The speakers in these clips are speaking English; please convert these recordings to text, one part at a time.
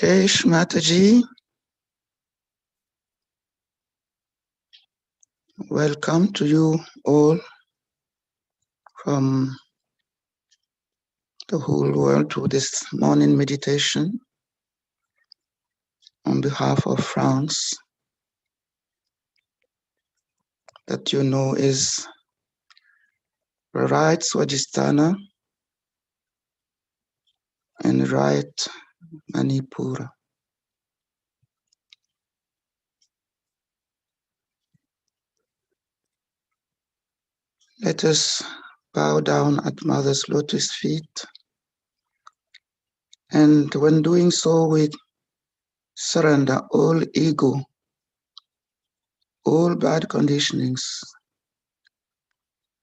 Shesh Mataji, welcome to you all from the whole world to this morning meditation on behalf of France, that you know is right Swajistana and right Manipura. Let us bow down at Mother's lotus feet, and when doing so, we surrender all ego, all bad conditionings,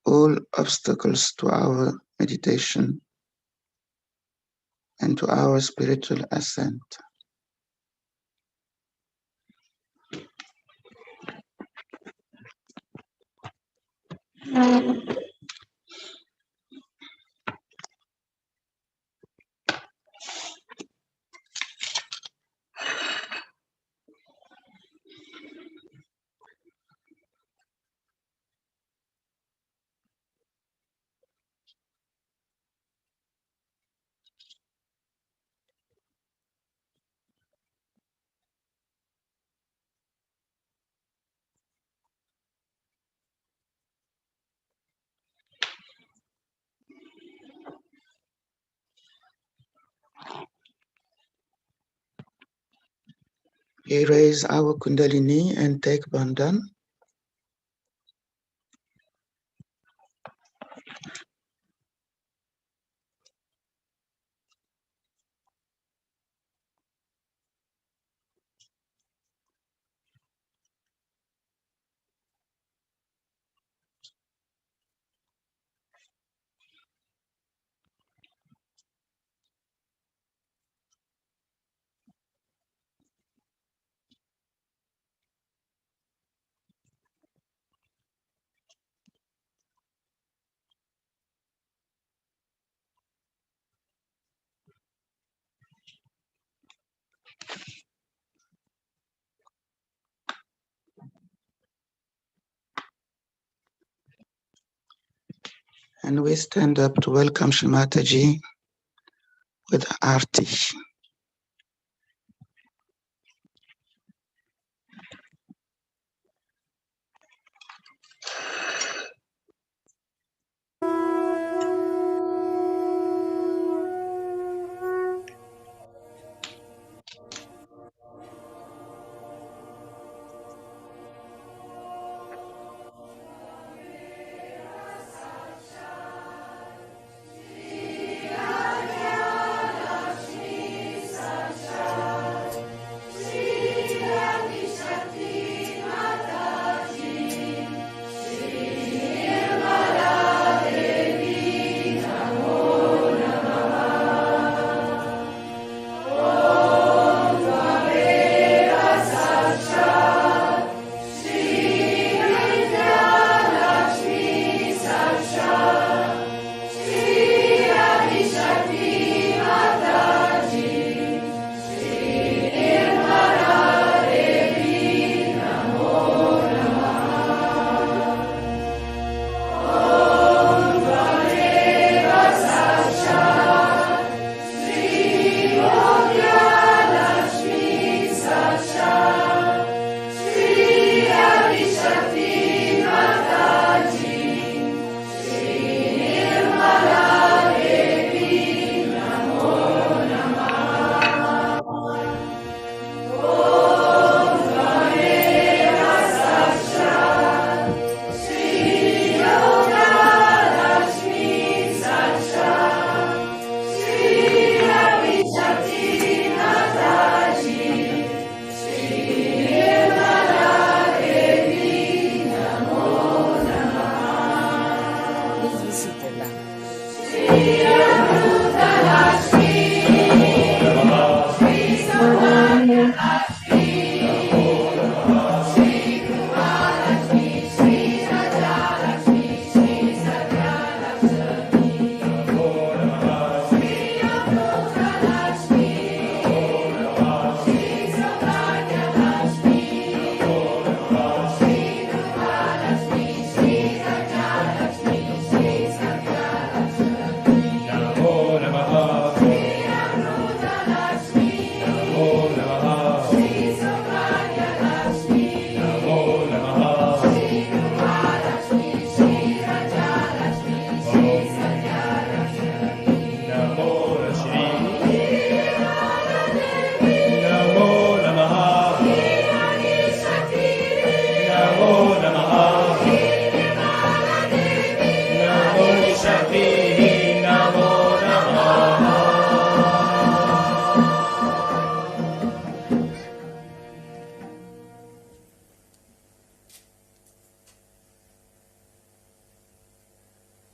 all obstacles to our meditation and to our spiritual ascent. We raise our Kundalini and take Bandhan. And we stand up to welcome Shrimataji with Aarti.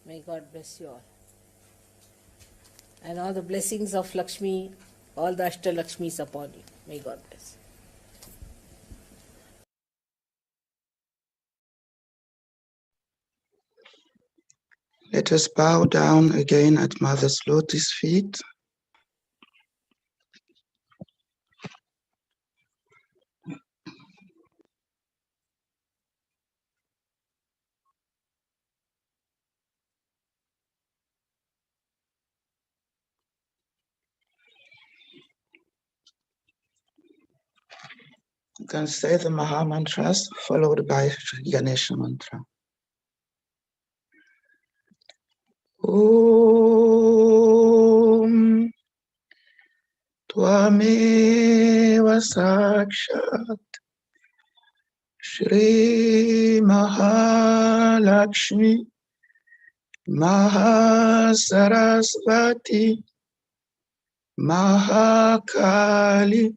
May God bless you all. And all the blessings of Lakshmi, all the Ashtalakshmis upon you. May God bless. Let us bow down again at Mother's lotus feet. You can say the Maha Mantras followed by Shri Ganesha mantra. Om Tvameva Sakshat Shri Mahalakshmi Mahasarasvati Mahakali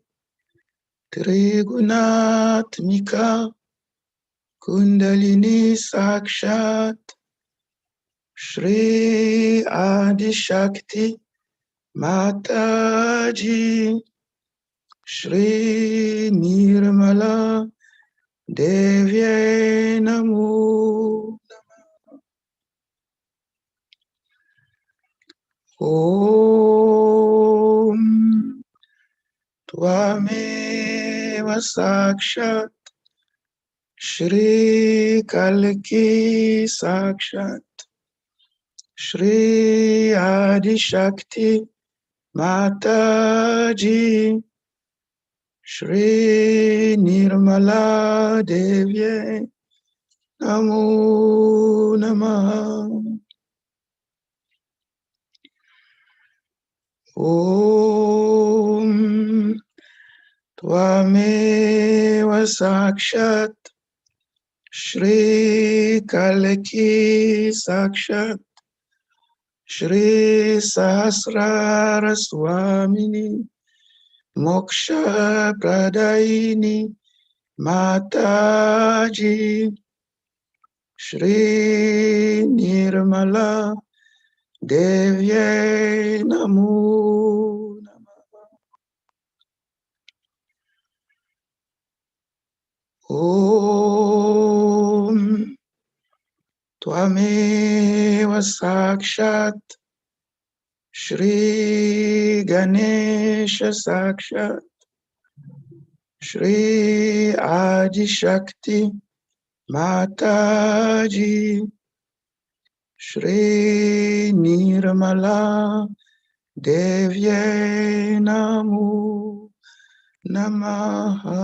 Trigunatmika Kundalini Sakshat Shri Adi Shakti Mataji Shri Nirmala Devye Namo Om Tvameva Sakshat Shri Kalki Sakshat Shri Adi Shakti Mataji Shri Nirmala Devye Namo Namaha. Om Tvameva Sakshat Shri Kalaki Sakshat Shri Sahasrara Swamini Moksha Pradaini Mataji Shri Nirmala Devye Namo Namaha. Om Tvameva Sakshat Shri Ganesha Sakshat Shri Adi Shakti Mataji Shri Nirmala Devye Namo Namaha.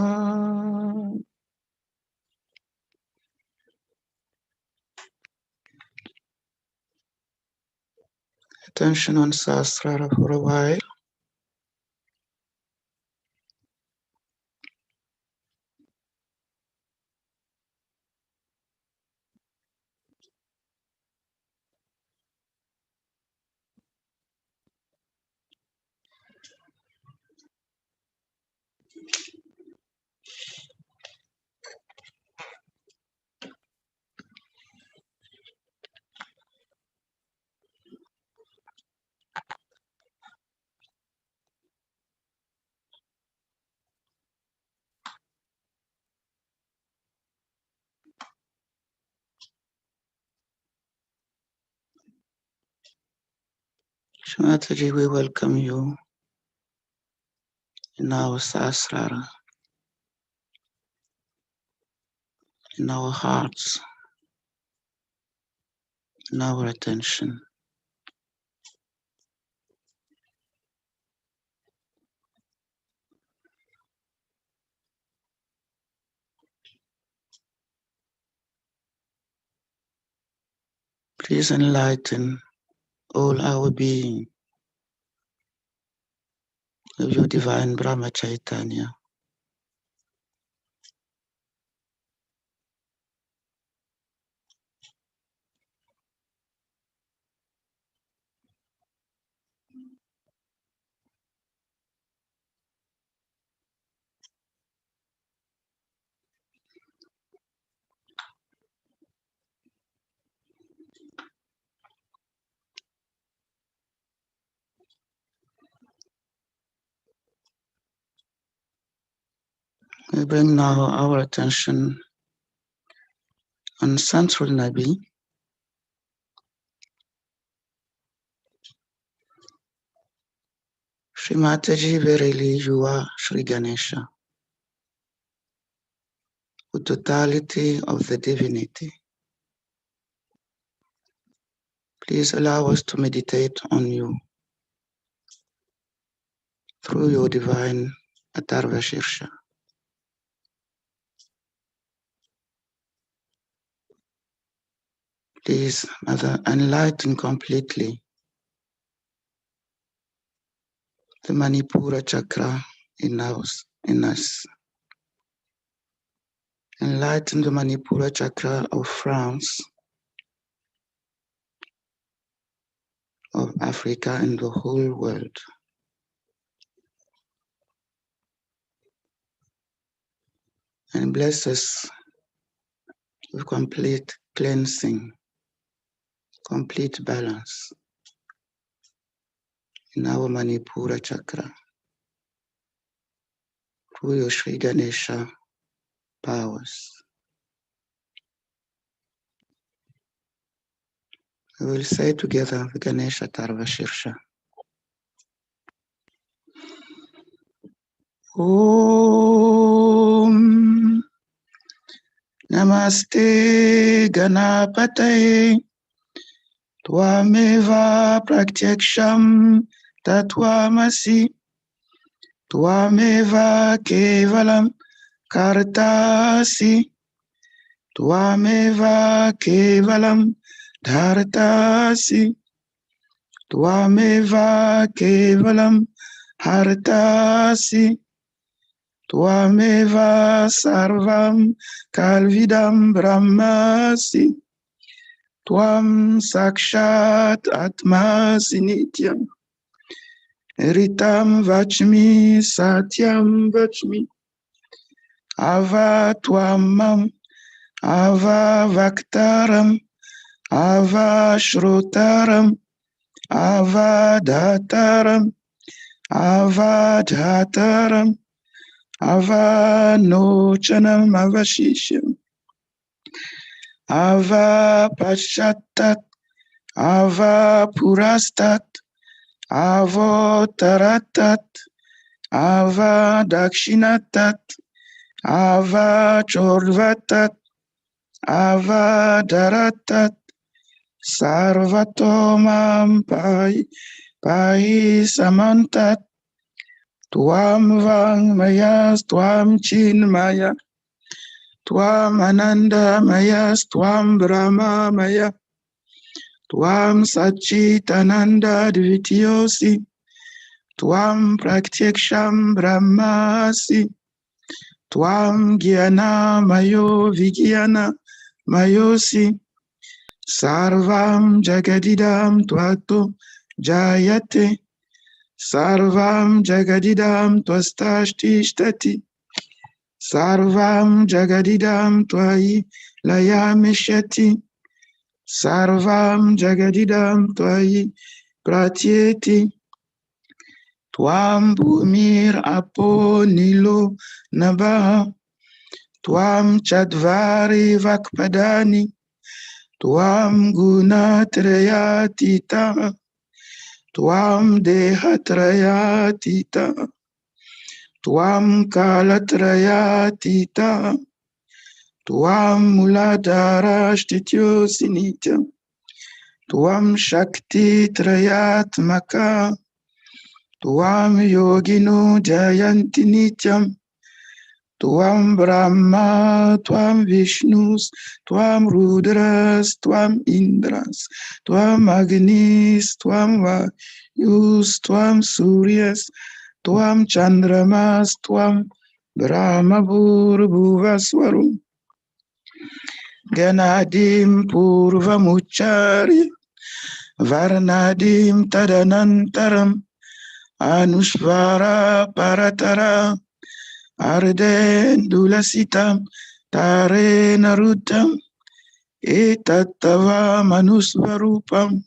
Attention on Sahasrara for a while. Shmataji, we welcome you in our Sahasrara, in our hearts, in our attention. Please enlighten all our being of your divine Brahma Chaitanya. We bring now our attention on Central Nabi, Shri Mataji Verili Yuva Shri Ganesha, the totality of the divinity. Please allow us to meditate on you through your divine Atharva Shirsha. Please, Mother, enlighten completely the Manipura chakra in us. Enlighten the Manipura chakra of France, of Africa, and the whole world. And bless us with complete cleansing, complete balance in our Manipura chakra through your Sri Ganesha powers. We will say together the Ganesha Tarva Shirsha. Om Namaste Ganapataye Twameva Pratyaksham Tatwamasi Twameva Kevalam Kartasi Twameva Kevalam Dhartasi Twameva Kevalam Hartasi Twameva Sarvam Kalvidam Brahmasi Tvam Sakshat Atmasi Nityam Ritam Vachmi Satyam Vachmi Ava Twamam Ava Vaktaram Ava Shrotaram Ava Dhataram Ava Dhataram Ava Nochanam Avashisham Ava Pashattat Ava Purastat Avo Taratat Ava Dakshinatat Ava Chorvatat Ava Daratat Sarvatomam Pai Samantat Tuam Vang Mayas Tuam Chin Maya Tuam Ananda Mayas Tuam Brahma Maya Tuam Sachit Ananda Dvityosi Tuam Pratyaksham Brahmasi Tuam Gyana Mayo Vigyana Mayosi Sarvam Jagadidam Tvato Jayate Sarvam Jagadidam Twastashtishti Sarvam Jagadidam Twai Layamishati Sarvam Jagadidam Twai Pratyeti Twam Bhumir Apo Nilo Nabaha Twam Chadvari Vakpadani Twam Gunatrayatita Twam Dehatrayatita Twam Kalatrayatita Twam Muladharashtityo Sinitya Twam Shakti Trayatmaka Twam Yogino Jayanti Nityam Twam Brahma, Twam Vishnus, Twam Rudras, Twam Indras, Twam Agnis, Twam Vayus, Twam Suryas, Twam Chandramas, Twam Brahma Bhuvaswarum, Ganadim Purvamuchari, Varnadim Tadanantaram, Anushvara Paratara, Arden Dulasitam Tare Narutam Etattava Manusvarupam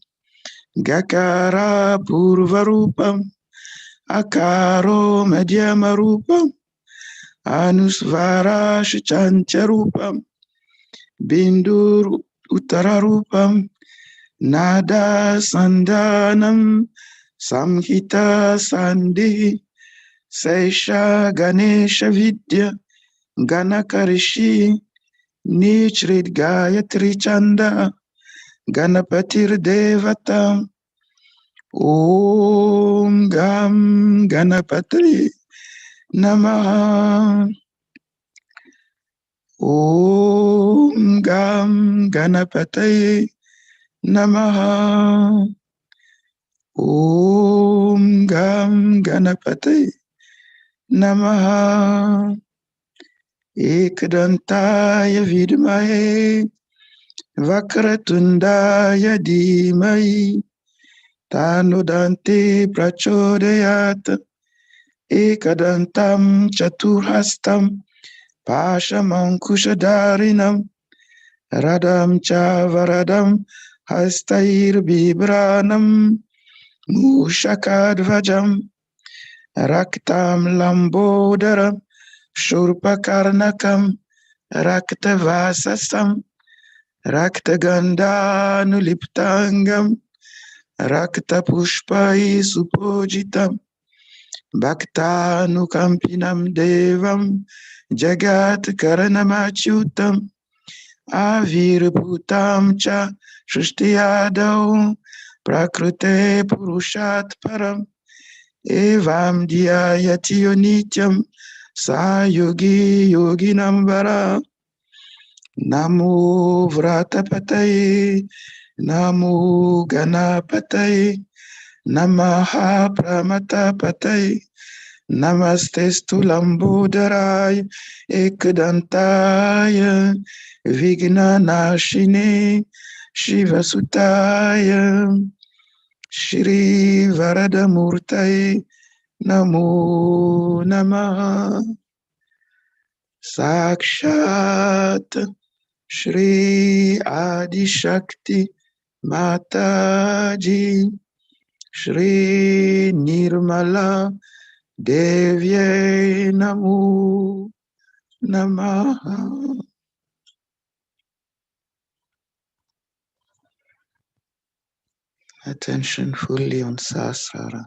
Gakara Purvarupam Akaro Madhyamarupam Anusvara Shancharupam Bindur Uttararupam Nada Sandanam Samhita Sandhi Sesha Ganesha Vidya Ganakarishi Nichrit Gayatri Chanda Ganapatir Devatam Om Gam Ganapatri Namaha Om Gam Ganapataye Namaha Om Gam Ganapataye Namaha Ekadantaya Vidmahe Vakratundaya Dhimai Tanudante Prachodayat Ekadantam Chaturhastam Pashamankushadarinam Radam Chavaradam Hastair Bibranam Mushakadvajam Raktam Lambodaram Shurpakarnakam Raktavasasam Raktagandhanuliptangam Raktapushpai Supojitam Bhaktanukampinam Devam Jagat Karanamachutam Avirbhutam cha Shristiyadau Prakrute Purushat Param Evam Dhyayati Nityam Sayogi Yoginambara Namo Vratapataye Namo Ganapataye Namaha Pramatapataye Namastestu Lambodaray Ekdantaya Vigna Nashine Shivasutaya Shri Varadamurtaye Namo Namaha Sakshat Shri Adi Shakti Mataji Shri Nirmala Devye Namo Namaha. Attention fully on Sahasrara.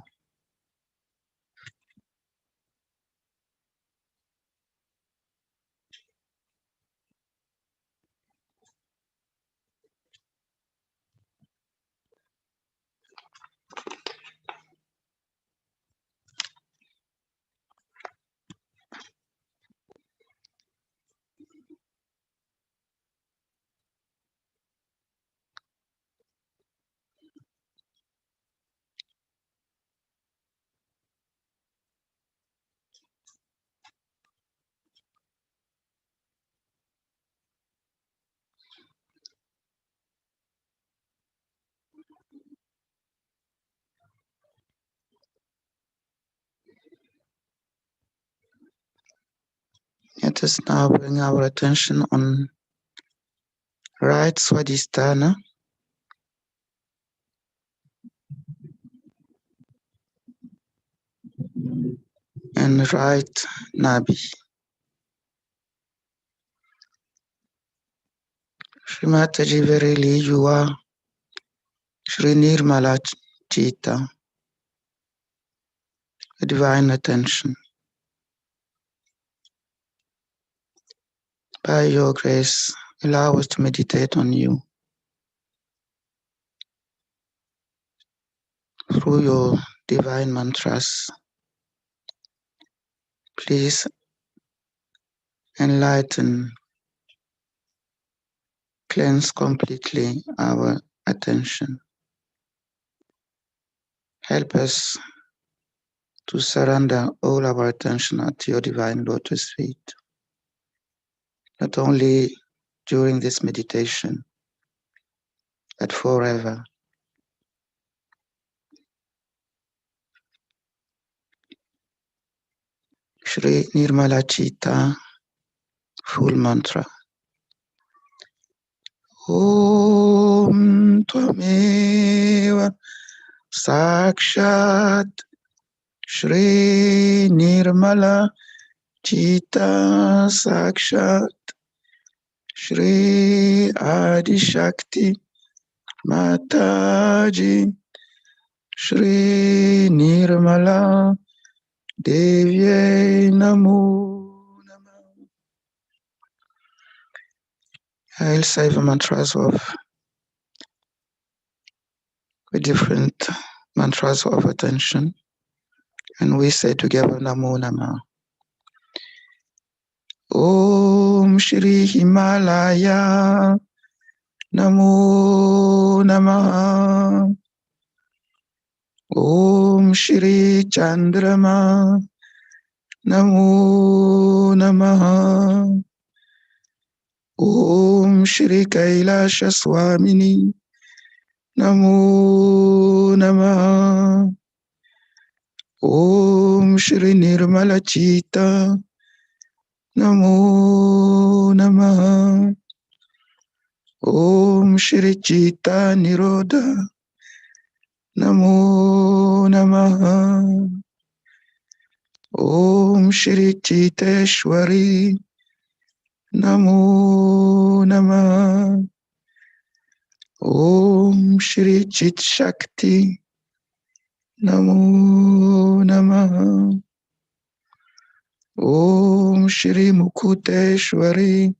Let us now bring our attention on right Swadhisthana and right Nabi. Shri Mataji, verily you are Shri Nirmala Chitta, a divine attention. By your grace, allow us to meditate on you through your divine mantras. Please enlighten, cleanse completely our attention. Help us to surrender all our attention at your divine lotus feet, not only during this meditation, but forever. Shri Nirmala Chitta, full mantra. Om Tvameva Sakshat Shri Nirmala Chita Sakshat Shri Adi Shakti Mataji Shri Nirmala Devye Namo Namah. I'll say the mantras with different mantras of attention, and we say together Namo Namah. Om Shri Himalaya Namo Namah. Om Shri Chandrama Namo Namah. Om Shri Kailasha Swamini Namo Namah. Om Shri Nirmala Chita Namo Namah. Om Shri Chita Nirodha Namo Namah. Om Shri Chiteshwari Namo Namah. Om Shri Chit Shakti Namo Namah. Om Shri Mukuteshwari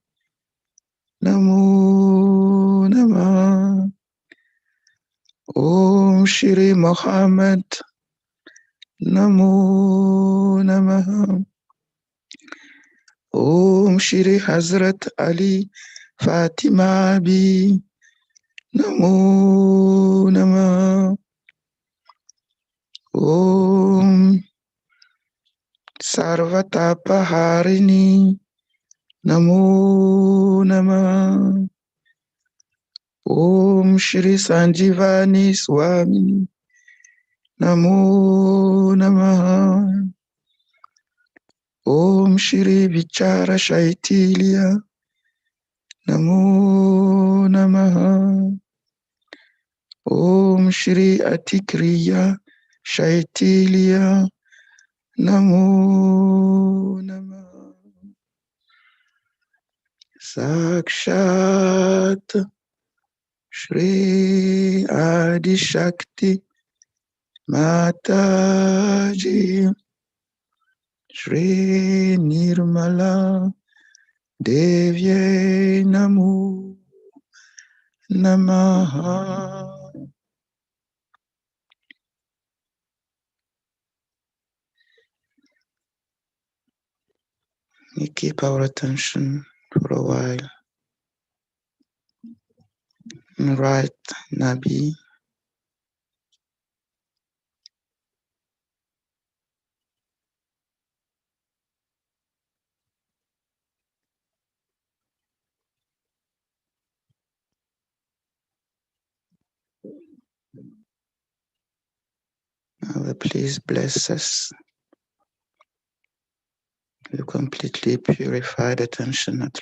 Namo Namah. Om Shri Muhammad Namo Namah. Om Shri Hazrat Ali Fatima Bi Namo Namah. Om Sarvatapaharini Namo Namah. Om Shri Sanjivani Swami Namo Namah. Om Shri Vichara Shaitilia Namo Namah. Om Shri Atikriya Shaitilia Namo Namah. Sakshat Shri Adi Shakti Mataji Shri Nirmala Devye Namo Namaha. We keep our attention for a while in right Nabi. Now please bless us. You completely purified attention at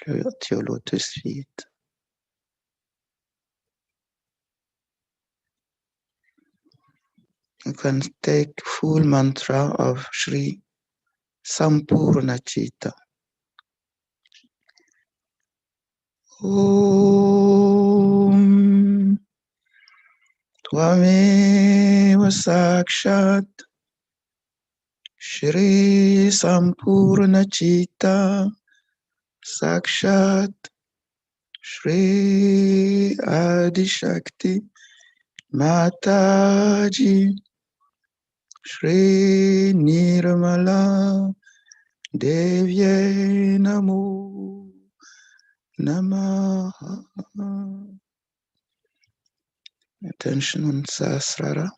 your lotus feet. You can take full mantra of Shri Sampurna Chitta. Om Tvameva Sakshat Shri Sampurna Chitta Sakshat Shri Adi Shakti Mataji Shri Nirmala Devye Namo Namaha. Attention on Sahasrara.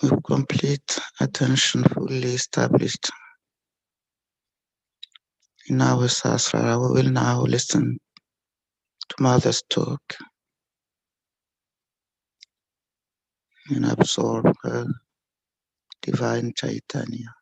With complete attention fully established in our Sahasrara, we will now listen to Mother's talk and absorb her divine Chaitanya.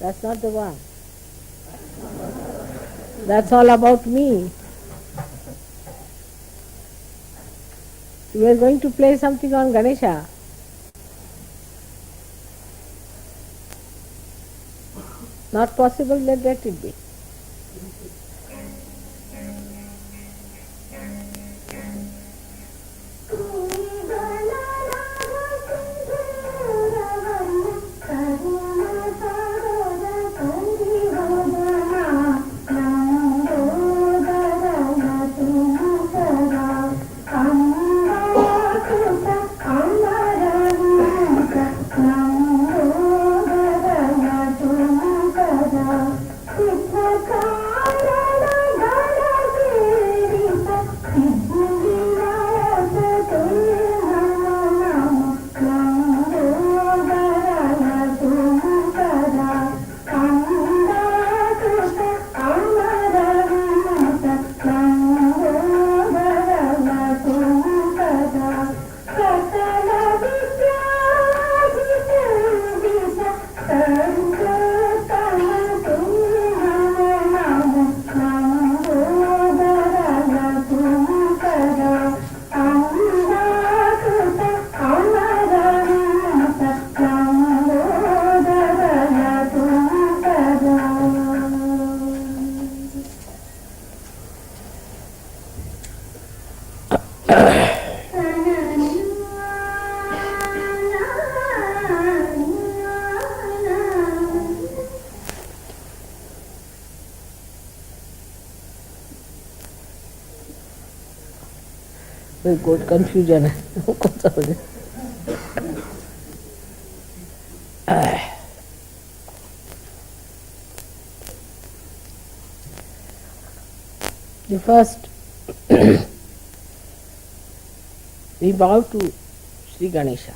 That's not the one. That's all about me. We are going to play something on Ganesha. Not possible, then let it be. Very good confusion. The first, we bow to Sri Ganesha.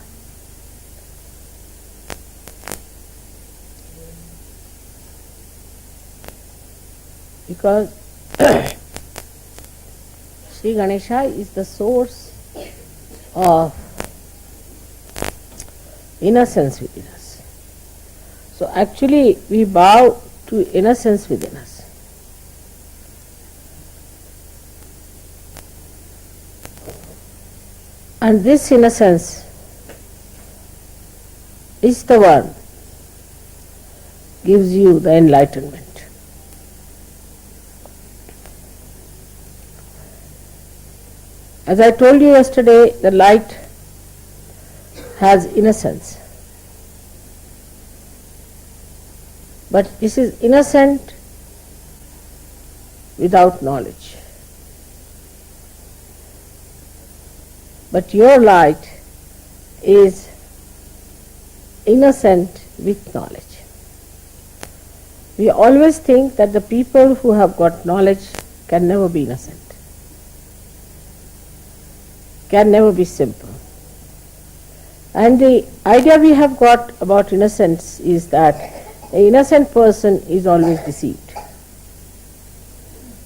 Because Sri Ganesha is the source of innocence within us. So actually we bow to innocence within us. And this innocence is the one gives you the enlightenment. As I told you yesterday, the light has innocence. But this is innocent without knowledge. But your light is innocent with knowledge. We always think that the people who have got knowledge can never be innocent, can never be simple. And the idea we have got about innocence is that an innocent person is always deceived,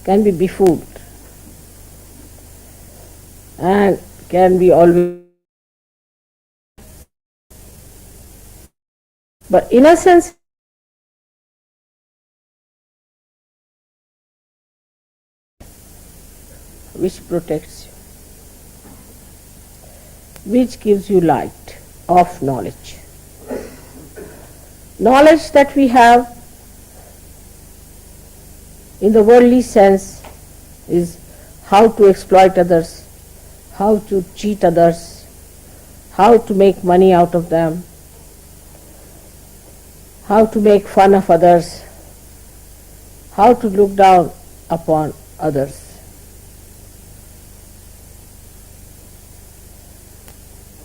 can be befooled, and can be always. But innocence which protects you, which gives you light of knowledge. Knowledge that we have in the worldly sense is how to exploit others, how to cheat others, how to make money out of them, how to make fun of others, how to look down upon others.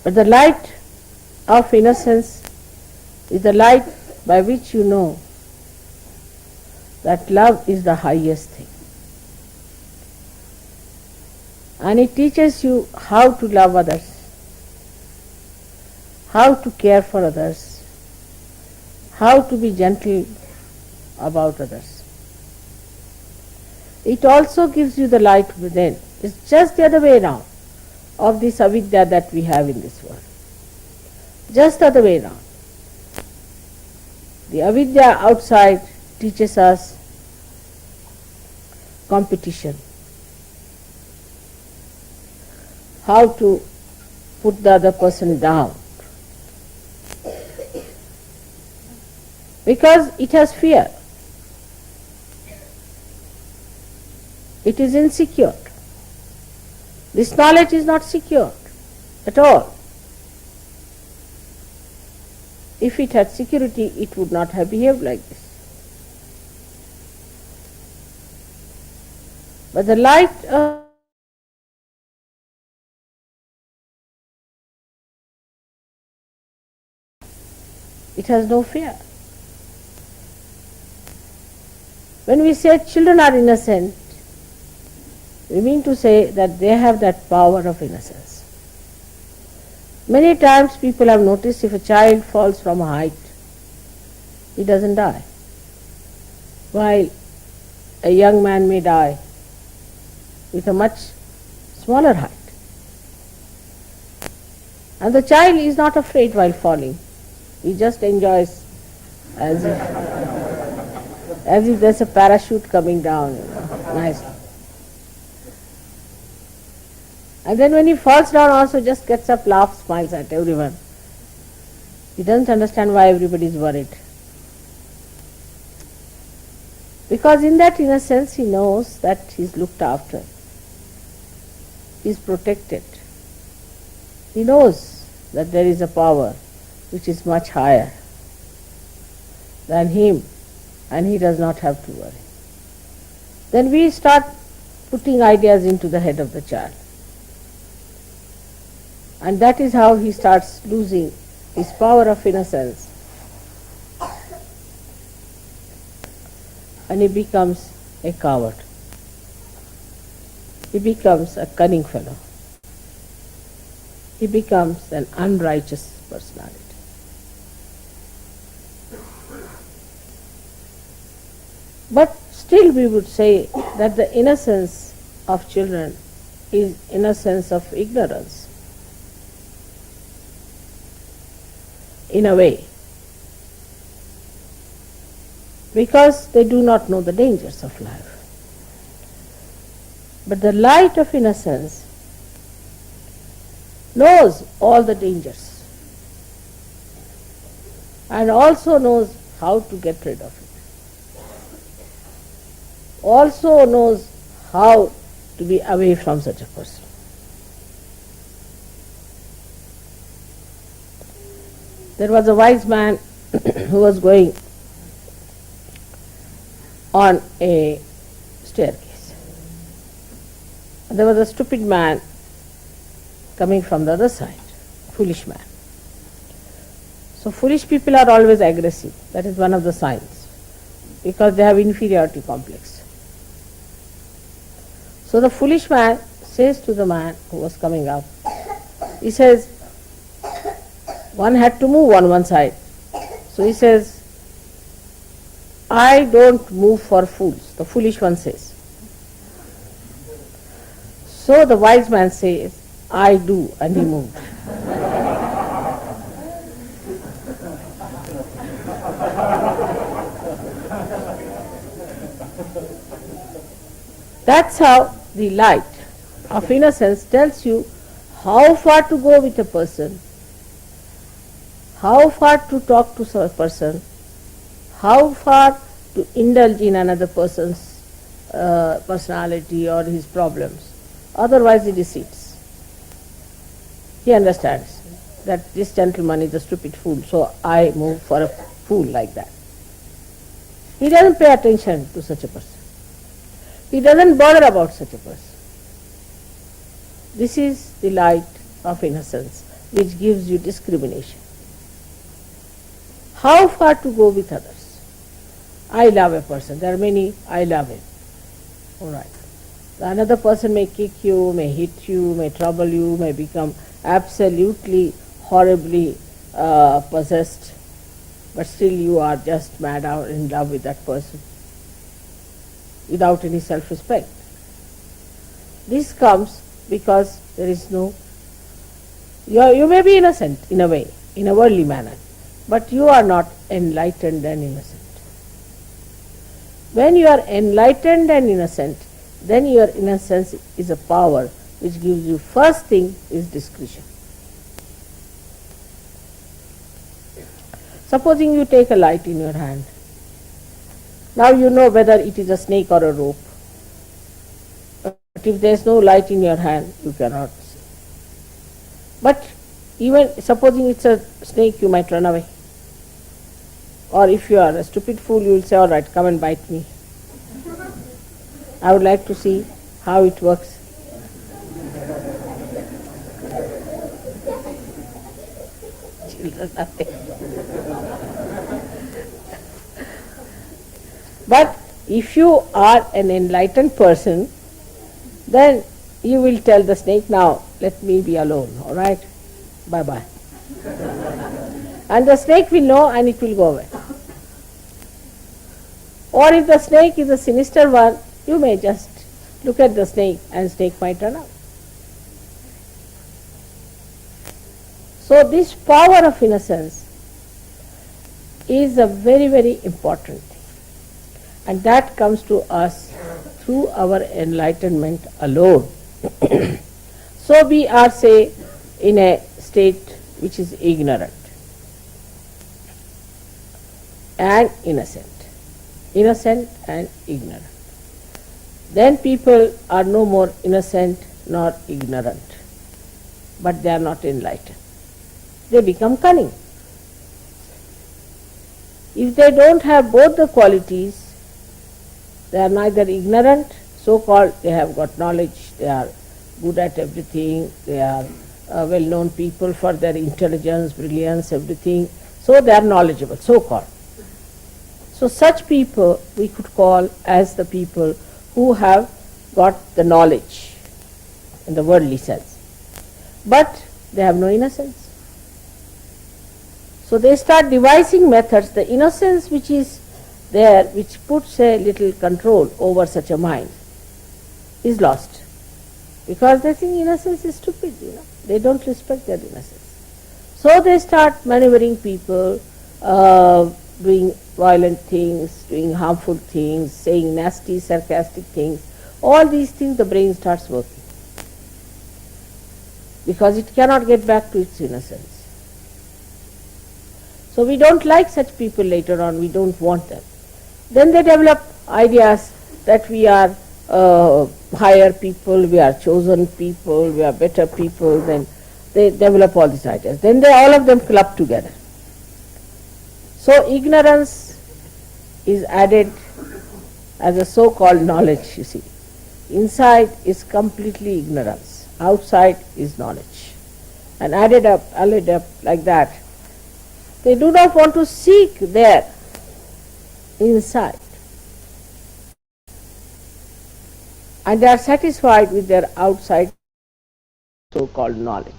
But the light of innocence is the light by which you know that love is the highest thing. And it teaches you how to love others, how to care for others, how to be gentle about others. It also gives you the light within. It's just the other way around of this avidya that we have in this world. Just the other way around. The avidya outside teaches us competition, how to put the other person down, because it has fear. It is insecure. This knowledge is not secure at all. If it had security, it would not have behaved like this. But the light of it has no fear. When we say children are innocent, we mean to say that they have that power of innocence. Many times people have noticed if a child falls from a height, he doesn't die, while a young man may die with a much smaller height. And the child is not afraid while falling. He just enjoys as if there's a parachute coming down, nicely. And then when he falls down also just gets up, laughs, smiles at everyone. He doesn't understand why everybody is worried. Because in that innocence he knows that he's looked after. He's protected. He knows that there is a power which is much higher than him, and he does not have to worry. Then we start putting ideas into the head of the child. And that is how he starts losing his power of innocence. And he becomes a coward. He becomes a cunning fellow. He becomes an unrighteous personality. But still we would say that the innocence of children is innocence of ignorance. In a way, because they do not know the dangers of life. But the light of innocence knows all the dangers and also knows how to get rid of it. Also knows how to be away from such a person. There was a wise man who was going on a staircase. There was a stupid man coming from the other side, foolish man. So foolish people are always aggressive. That is one of the signs, because they have inferiority complex. So the foolish man says to the man who was coming up, he says, one had to move on one side. So he says, I don't move for fools, the foolish one says. So the wise man says, I do, and he moved. That's how the light of innocence tells you how far to go with a person, how far to talk to a person, how far to indulge in another person's personality or his problems. Otherwise he deceits. He understands that this gentleman is a stupid fool, so I move for a fool like that. He doesn't pay attention to such a person. He doesn't bother about such a person. This is the light of innocence which gives you discrimination. How far to go with others? I love a person. There are many, I love him. All right. Another person may kick you, may hit you, may trouble you, may become absolutely horribly possessed, but still you are just mad out in love with that person without any self-respect. This comes because there is no, you may be innocent in a way, in a worldly manner, but you are not enlightened and innocent. When you are enlightened and innocent, then your innocence is a power which gives you, first thing is discretion. Supposing you take a light in your hand. Now you know whether it is a snake or a rope. But if there is no light in your hand, you cannot see. But even supposing it's a snake, you might run away. Or if you are a stupid fool, you will say, all right, come and bite me. I would like to see how it works. Children are there. But if you are an enlightened person, then you will tell the snake, now let me be alone, all right? Bye-bye. And the snake will know and it will go away. Or if the snake is a sinister one, you may just look at the snake and snake might run out. So this power of innocence is a very, very important thing. And that comes to us through our enlightenment alone. So we are, say, in a state which is ignorant and innocent. Innocent and ignorant. Then people are no more innocent nor ignorant, but they are not enlightened. They become cunning. If they don't have both the qualities, they are neither ignorant, so-called they have got knowledge, they are good at everything, they are well-known people for their intelligence, brilliance, everything, so they are knowledgeable, so-called. So such people we could call as the people who have got the knowledge in the worldly sense, but they have no innocence. So they start devising methods. The innocence which is there, which puts a little control over such a mind, is lost, because they think innocence is stupid, they don't respect their innocence. So they start maneuvering people, doing violent things, doing harmful things, saying nasty, sarcastic things. All these things the brain starts working, because it cannot get back to its innocence. So we don't like such people later on, we don't want them. Then they develop ideas that we are higher people, we are chosen people, we are better people. Then they develop all these ideas. Then they all of them club together. So ignorance is added as a so-called knowledge, you see. Inside is completely ignorance. outside is knowledge. And added up like that. They do not want to seek there inside. And they are satisfied with their outside so-called knowledge.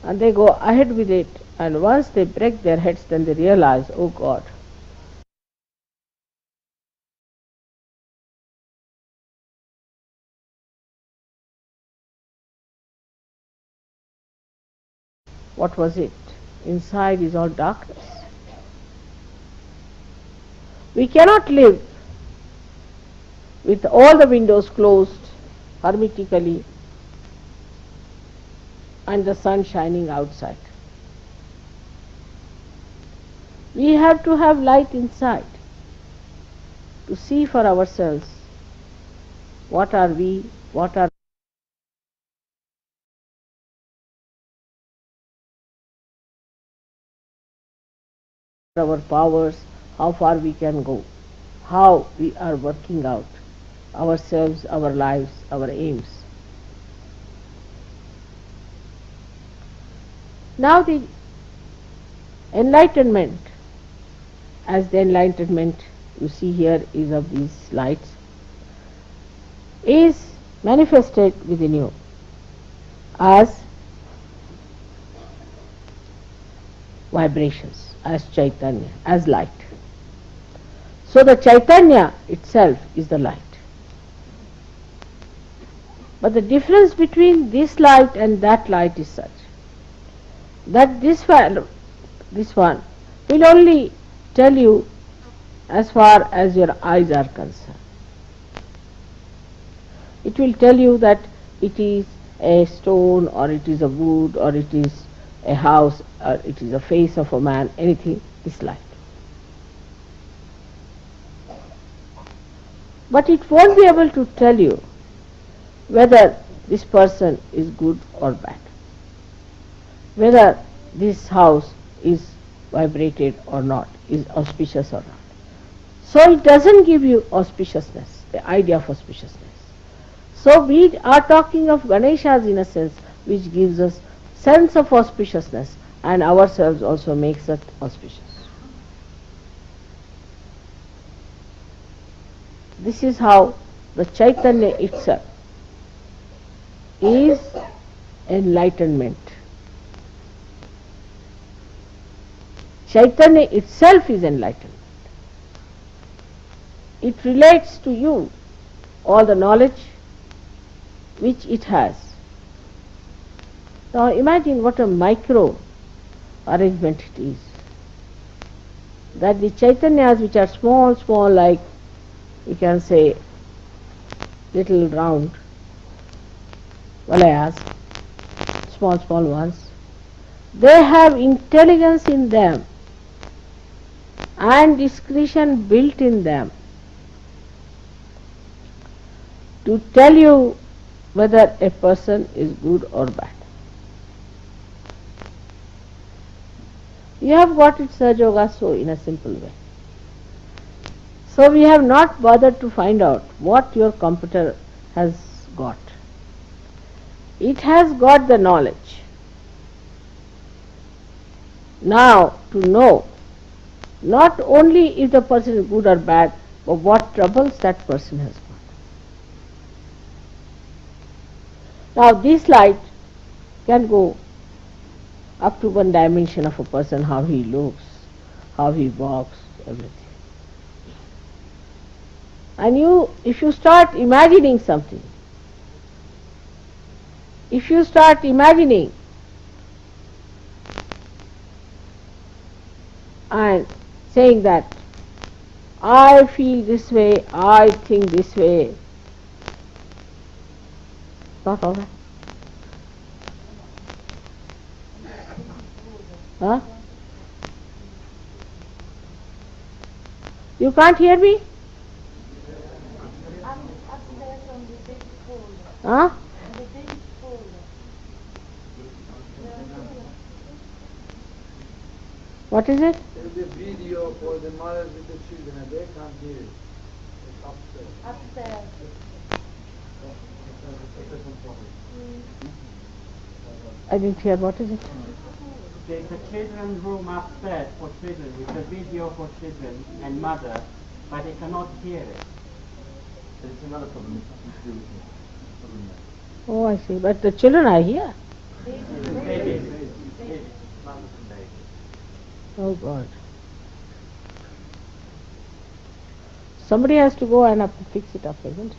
And they go ahead with it, and once they break their heads, then they realize, oh God, what was it? Inside is all darkness. We cannot live with all the windows closed hermetically and the sun shining outside. We have to have light inside to see for ourselves what are we, what are our powers, how far we can go, how we are working out ourselves, our lives, our aims. Now the enlightenment, as the enlightenment you see here is of these lights, is manifested within you as vibrations, as Chaitanya, as light. So the Chaitanya itself is the light. But the difference between this light and that light is such that this one will only tell you as far as your eyes are concerned. It will tell you that it is a stone, or it is a wood, or it is a house, or it is a face of a man, anything, this light. But it won't be able to tell you whether this person is good or bad, whether this house is vibrated or not, is auspicious or not. So it doesn't give you auspiciousness, the idea of auspiciousness. So we are talking of Ganesha's innocence, which gives us sense of auspiciousness, and ourselves also makes us auspicious. This is how the Chaitanya itself is enlightenment. Chaitanya itself is enlightenment. It relates to you all the knowledge which it has. Now imagine what a micro arrangement it is. That the Chaitanyas which are small, small, like we can say little round valayas, small, small ones, they have intelligence in them and discretion built in them to tell you whether a person is good or bad. You have got it, Sahaja so in a simple way. So we have not bothered to find out what your computer has got. It has got the knowledge. Now to know not only if the person is good or bad, but what troubles that person has got. Now this light can go up to one dimension of a person, how he looks, how he walks, everything. And if you start imagining something, if you start imagining and saying that I feel this way, I think this way, not all right. Huh? You can't hear me? Huh? What is it? There will be a video for the mothers with the children and they can't hear it. It's upstairs. I didn't hear. What is it? There's a children's room upstairs for children with a video for children and mother, but they cannot hear it. It's another problem. It's nothing to do with me. Problem there. Oh, I see. But the children are here. Babies. Mothers and babies. Oh God. Somebody has to go and have to fix it up, isn't it?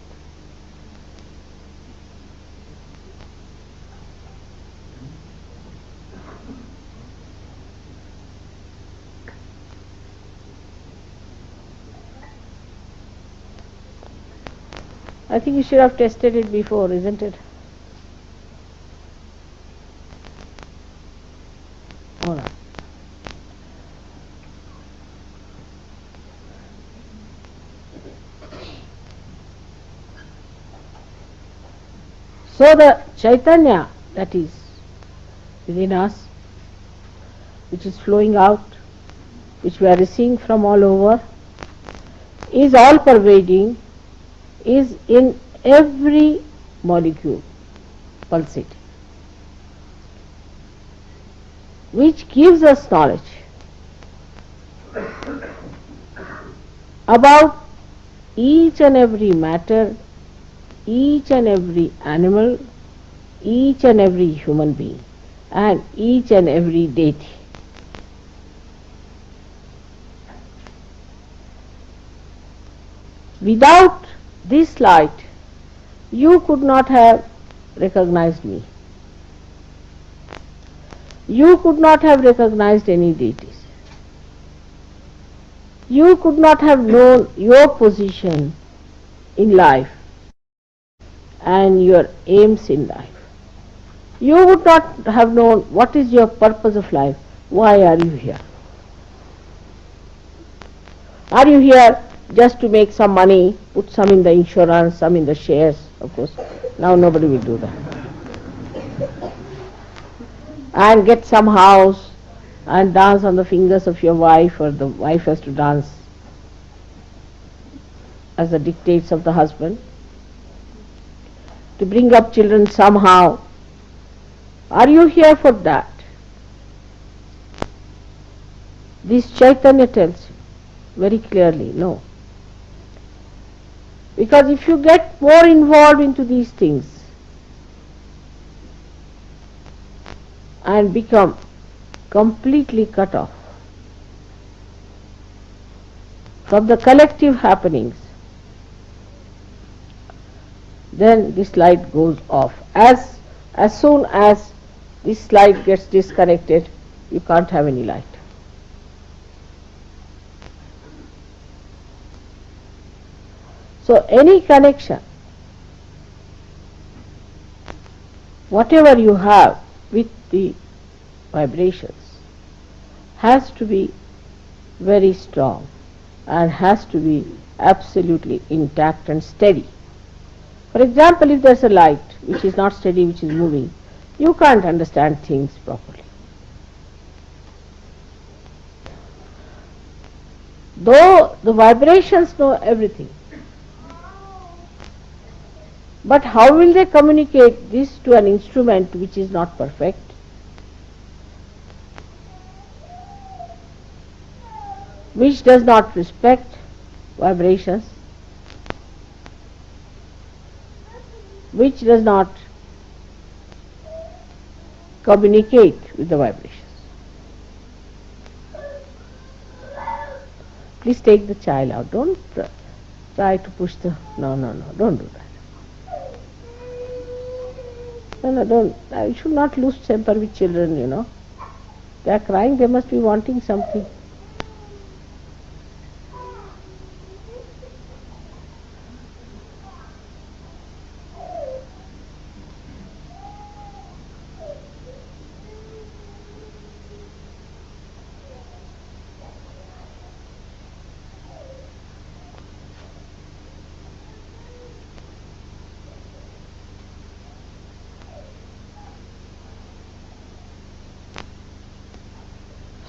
I think you should have tested it before, isn't it? All right. So the Chaitanya that is within us, which is flowing out, which we are receiving from all over, is all pervading, is in every molecule pulsating, which gives us knowledge about each and every matter, each and every animal, each and every human being, and each and every deity. Without this light, you could not have recognized me. You could not have recognized any deities. You could not have known your position in life and your aims in life. You would not have known what is your purpose of life. Why are you here? Are you here just to make some money, put some in the insurance, some in the shares? Of course, now nobody will do that. And get some house and dance on the fingers of your wife, or the wife has to dance as the dictates of the husband, to bring up children somehow. Are you here for that? This Chaitanya tells you very clearly, no. Because if you get more involved into these things and become completely cut off from the collective happenings, then this light goes off. As soon as this light gets disconnected, you can't have any light. So any connection, whatever you have with the vibrations, has to be very strong and has to be absolutely intact and steady. For example, if there's a light which is not steady, which is moving, you can't understand things properly. Though the vibrations know everything, but how will they communicate this to an instrument which is not perfect? Which does not respect vibrations, which does not communicate with the vibrations. Please take the child out. Don't try to push the... No, don't do that. No, don't. I should not lose temper with children, you know. They are crying, they must be wanting something.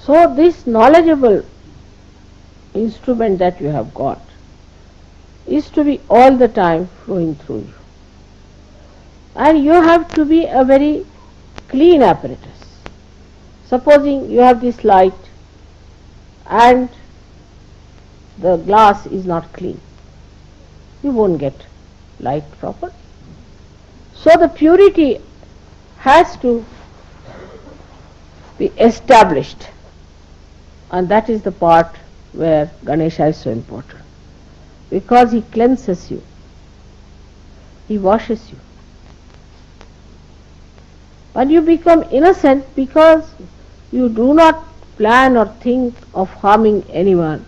So this knowledgeable instrument that you have got is to be all the time flowing through you. And you have to be a very clean apparatus. Supposing you have this light and the glass is not clean, you won't get light properly. So the purity has to be established, and that is the part where Ganesha is so important, because he cleanses you, he washes you, and you become innocent because you do not plan or think of harming anyone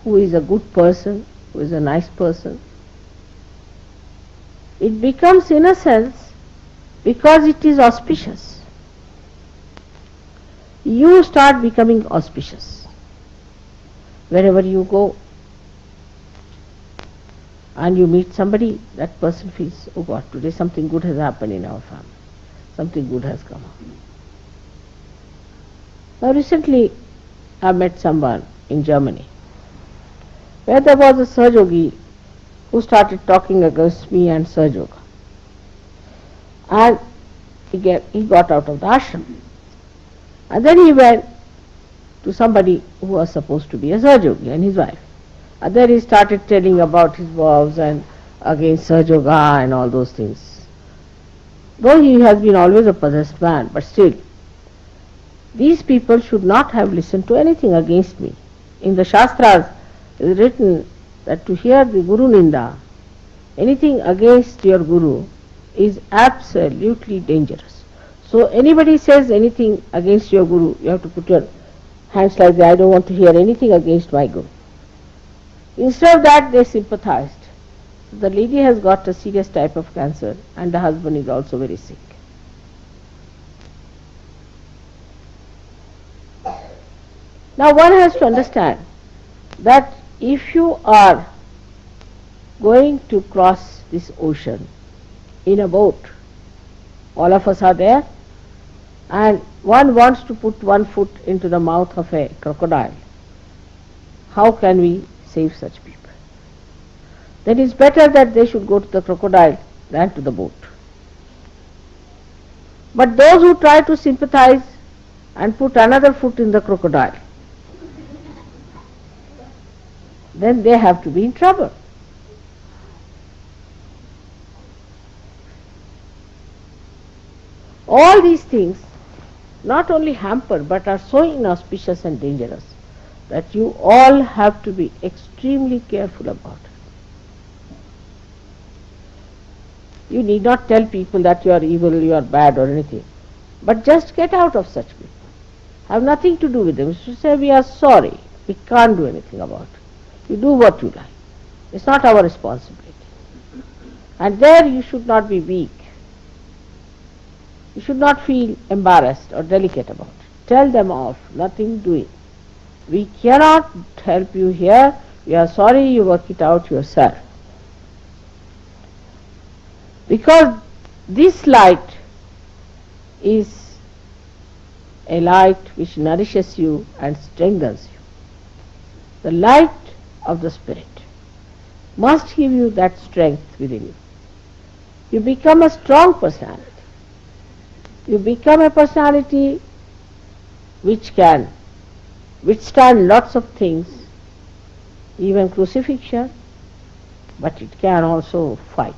who is a good person, who is a nice person. It becomes innocence because it is auspicious. You start becoming auspicious. Wherever you go and you meet somebody, that person feels, oh God, today something good has happened in our family. Something good has come up. Now recently I met someone in Germany where there was a Sahaja Yogi who started talking against me and Sahaja Yoga. And he got out of the ashram. And then he went to somebody who was supposed to be a Sahaja Yogi and his wife. And then he started telling about his vows and against Sahaja Yoga and all those things. Though he has been always a possessed man, but still, these people should not have listened to anything against me. In the Shastras it is written that to hear the Guru Ninda, anything against your Guru, is absolutely dangerous. So anybody says anything against your Guru, you have to put your hands like that, I don't want to hear anything against my Guru. Instead of that, they sympathized. The lady has got a serious type of cancer and the husband is also very sick. Now one has to understand that if you are going to cross this ocean in a boat, all of us are there, and one wants to put one foot into the mouth of a crocodile, how can we save such people? Then it's better that they should go to the crocodile than to the boat. But those who try to sympathize and put another foot in the crocodile, then they have to be in trouble. All these things not only hamper but are so inauspicious and dangerous that you all have to be extremely careful about it. You need not tell people that you are evil, you are bad or anything, but just get out of such people. Have nothing to do with them. You should say, we are sorry, we can't do anything about it. You do what you like. It's not our responsibility. And there you should not be weak. You should not feel embarrassed or delicate about it. Tell them off, nothing doing. We cannot help you here. We are sorry, you work it out yourself. Because this light is a light which nourishes you and strengthens you. The light of the Spirit must give you that strength within you. You become a strong personality. You become a personality which can withstand lots of things, even crucifixion, but it can also fight.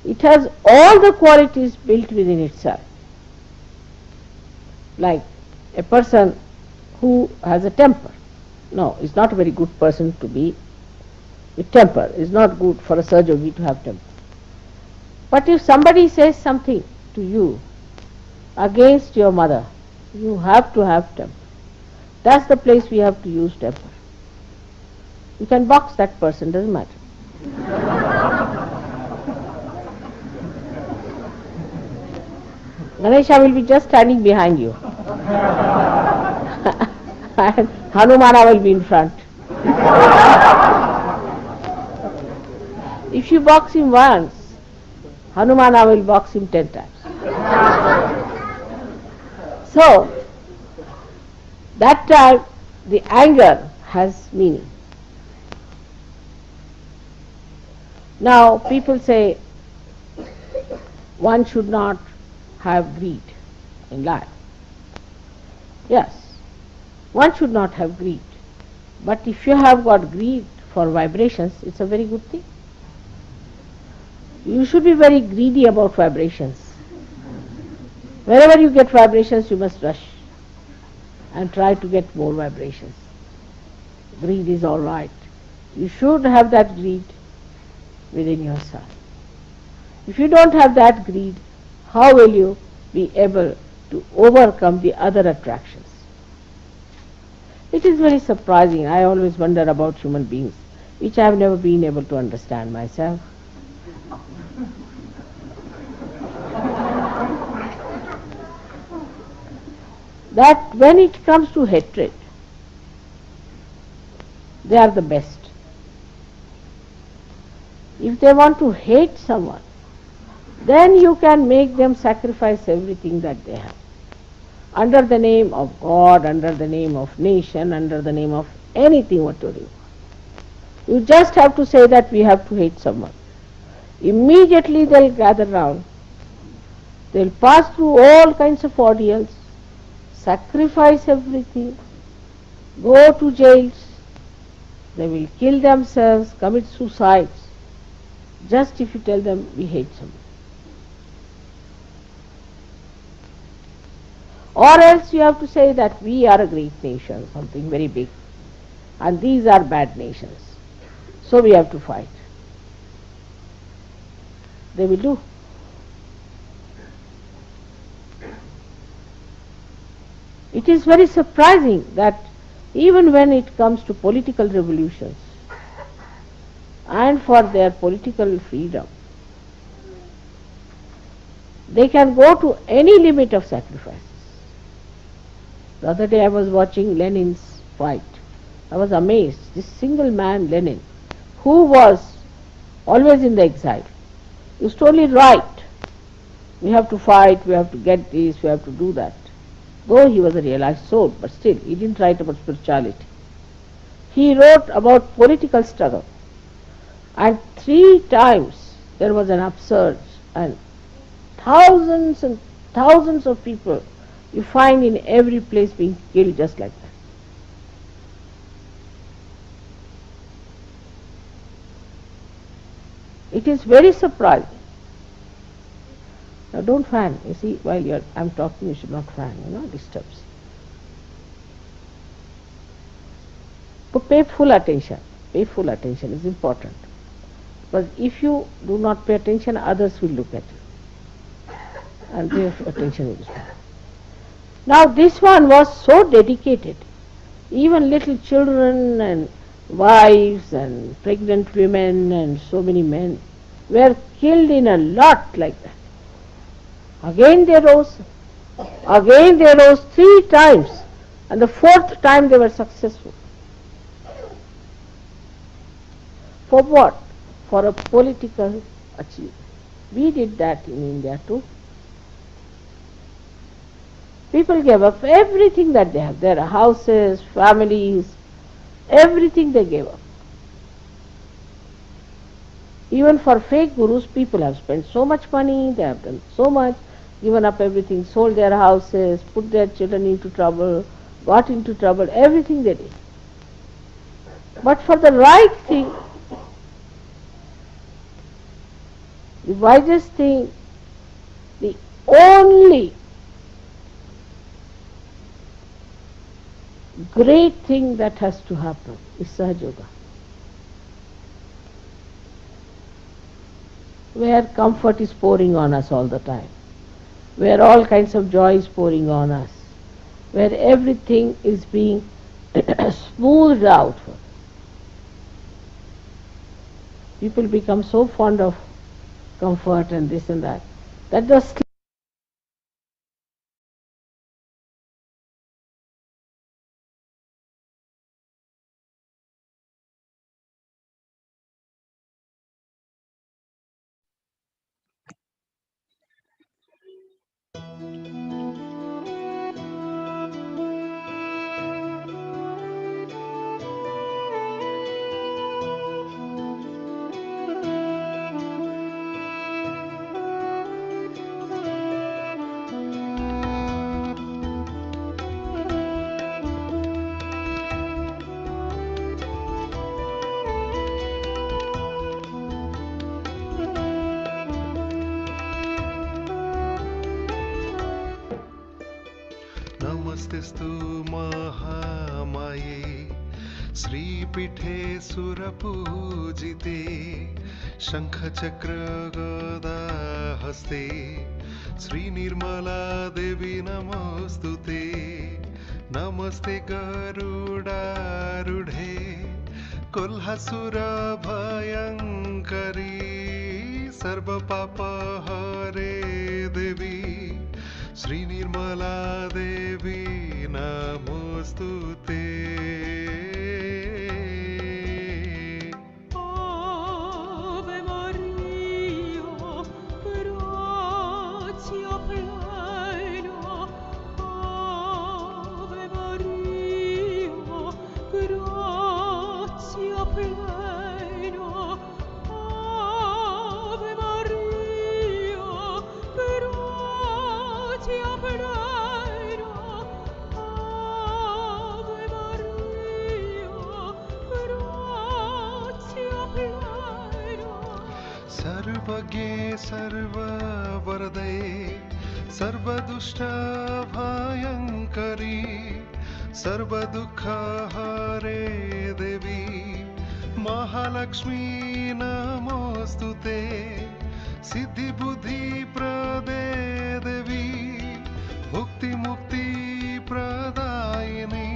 It has all the qualities built within itself. Like a person who has a temper. No, it's not a very good person to be with temper. It's not good for a Sahaja Yogi to have temper. But if somebody says something to you against your mother, you have to have temper. That's the place we have to use temper. You can box that person, doesn't matter. Ganesha will be just standing behind you. And Hanumana will be in front. If you box him once, Hanumana will box him 10 times. So, that time the anger has meaning. Now, people say one should not have greed in life. Yes, one should not have greed. But if you have got greed for vibrations, it's a very good thing. You should be very greedy about vibrations. Wherever you get vibrations, you must rush and try to get more vibrations. Greed is all right. You should have that greed within yourself. If you don't have that greed, how will you be able to overcome the other attractions? It is very surprising. I always wonder about human beings, which I have never been able to understand myself. That when it comes to hatred, they are the best. If they want to hate someone, then you can make them sacrifice everything that they have. Under the name of God, under the name of nation, under the name of anything whatever you want. You just have to say that we have to hate someone. Immediately they'll gather round. They'll pass through all kinds of ordeals, sacrifice everything, go to jails, they will kill themselves, commit suicides, just if you tell them we hate someone. Or else you have to say that we are a great nation, something very big, and these are bad nations. So we have to fight. They will do. It is very surprising that even when it comes to political revolutions and for their political freedom, they can go to any limit of sacrifices. The other day I was watching Lenin's fight. I was amazed. This single man, Lenin, who was always in the exile, is totally right. We have to fight, we have to get this, we have to do that. Though he was a realized soul, but still, he didn't write about spirituality. He wrote about political struggle. And 3 times there was an upsurge, and thousands of people you find in every place being killed just like that. It is very surprising. Now don't fan. You see, while I'm talking, you should not fan. Disturbs. But pay full attention. Pay full attention is important. Because if you do not pay attention, others will look at you. And their attention will be spent. Now this one was so dedicated. Even little children and wives and pregnant women and so many men were killed in a lot like that. Again they rose. Again they rose 3 times. And the 4th time they were successful. For what? For a political achievement. We did that in India too. People gave up everything that they have. Their houses, families, everything they gave up. Even for fake gurus, people have spent so much money, they have done so much, given up everything, sold their houses, put their children into trouble, got into trouble, everything they did. But for the right thing, the wisest thing, the only great thing that has to happen is Sahaja Yoga, where comfort is pouring on us all the time, where all kinds of joy is pouring on us, where everything is being smoothed out. People become so fond of comfort and this and that the नमस्तेस्तु महामाये श्रीपीठे सुरपूजिते शङ्खचक्र गदा हस्ते श्रीनिर्मला देवी नमोस्तुते नमस्ते गरुडारूढे कोल्हासुर भयङ्करी सर्वपापहरे देवी श्रीनिर्मला देवी नमोस्तुते सर्वज्ञे सर्ववरदे सर्वदुष्टभयङ्करी सर्वदुःखहरे देवी महालक्ष्मी नमोस्तुते सिद्धिबुद्धिप्रदे देवी भुक्तिमुक्तिप्रदायिनी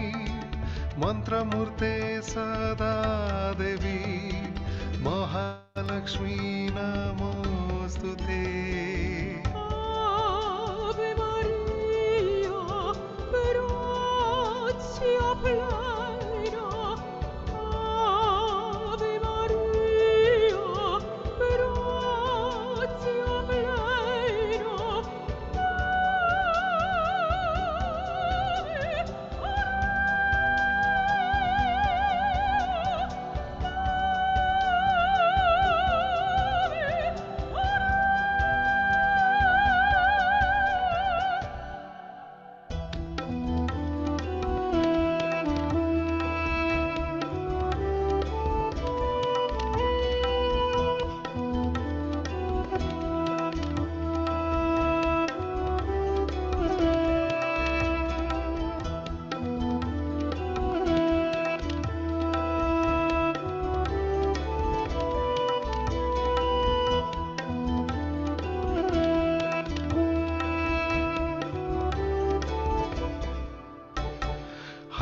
मन्त्रमूर्ते सदा देवी महालक्ष्मी नमोस्तुते Ave Maria, gratia plena. Ave Maria, gratia plena.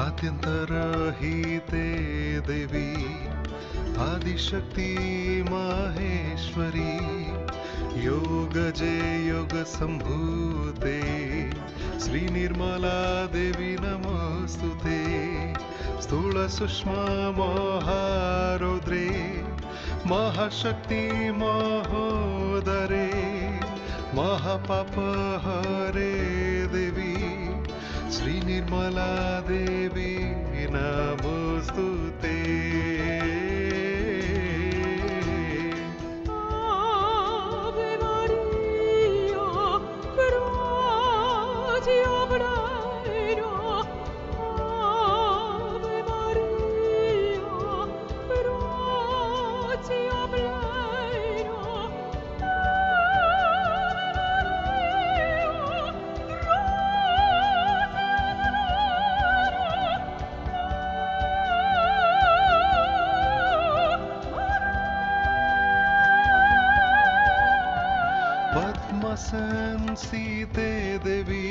आद्यन्तरहिते देवी आदिशक्ति माहेश्वरी योगजे योगसम्भूते श्रीनिर्मला देवी नमोस्तुते स्थूलसूक्ष्म महारौद्रे महाशक्ति महोदरे महापापहरे देवी श्रीनिर्मला देवी नमोस्तुते Ave Maria, gratia plena. Ave Maria, gratia plena. पद्मसंसीते देवी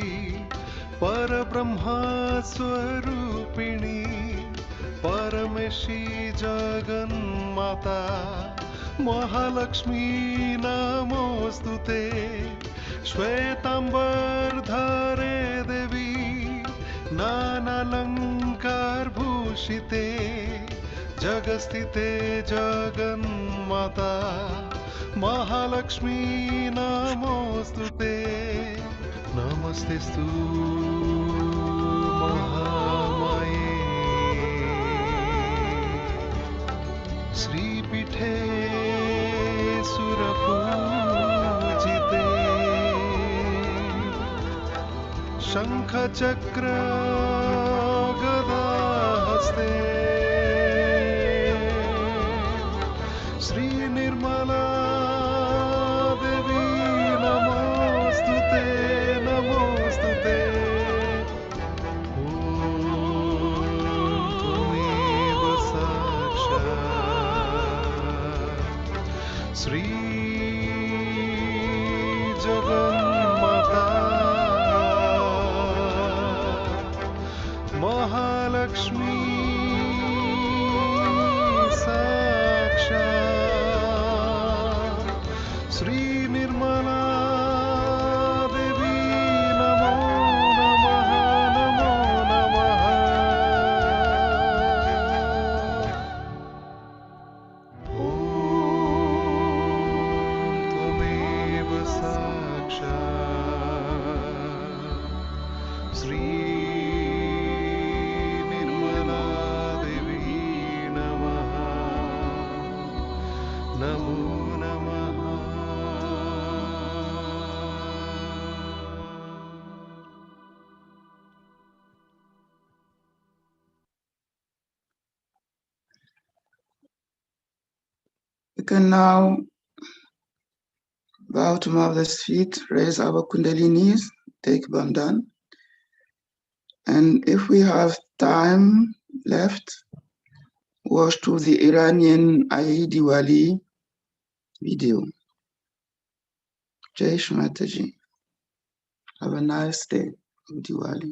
परब्रह्मा स्वरूपिणी परमेशी जगन्माता महालक्ष्मी नमोस्तुते श्वेतांबरधरे देवी नानालंकार भूषिते जगस्थिते जगन्माता महालक्ष्मी नमोस्तुते नमस्तेस्तु महामाये श्रीपीठे सुरपूजिते शङ्खचक्र गदा हस्ते श्रीनिर्मला देवी नमोस्तुते नमोस्तुते ॐ Sri Jaganmata Mahalakshmi Sakshat Sri Nirmala Devi Namo Namaha Namo Namaha त्वमेव साक्षात् श्री निर्मला देवी नमः नमो नमः We can now bow to mother's feet, raise our kundalinis, take bandhan. And if we have time left, watch to the Iranian Eid Diwali video. Jai Shri Mataji. Have a nice day of Diwali.